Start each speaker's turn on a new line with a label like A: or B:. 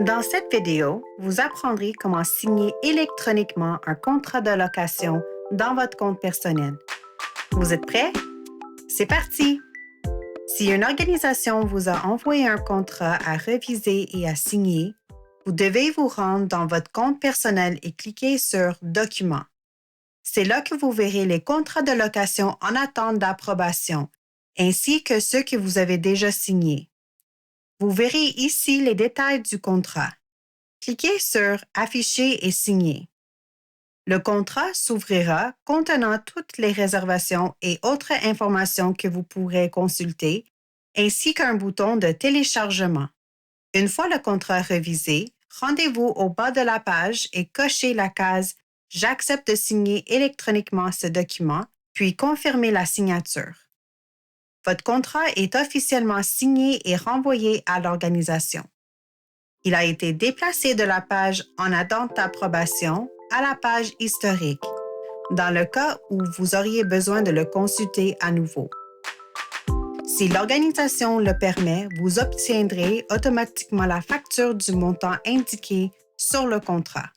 A: Dans cette vidéo, vous apprendrez comment signer électroniquement un contrat de location dans votre compte personnel. Vous êtes prêts? C'est parti! Si une organisation vous a envoyé un contrat à reviser et à signer, vous devez vous rendre dans votre compte personnel et cliquer sur Documents. C'est là que vous verrez les contrats de location en attente d'approbation, ainsi que ceux que vous avez déjà signés. Vous verrez ici les détails du contrat. Cliquez sur Afficher et signer. Le contrat s'ouvrira contenant toutes les réservations et autres informations que vous pourrez consulter, ainsi qu'un bouton de téléchargement. Une fois le contrat révisé, rendez-vous au bas de la page et cochez la case J'accepte de signer électroniquement ce document, puis confirmez la signature. Votre contrat est officiellement signé et renvoyé à l'organisation. Il a été déplacé de la page en attente d'approbation à la page historique, dans le cas où vous auriez besoin de le consulter à nouveau. Si l'organisation le permet, vous obtiendrez automatiquement la facture du montant indiqué sur le contrat.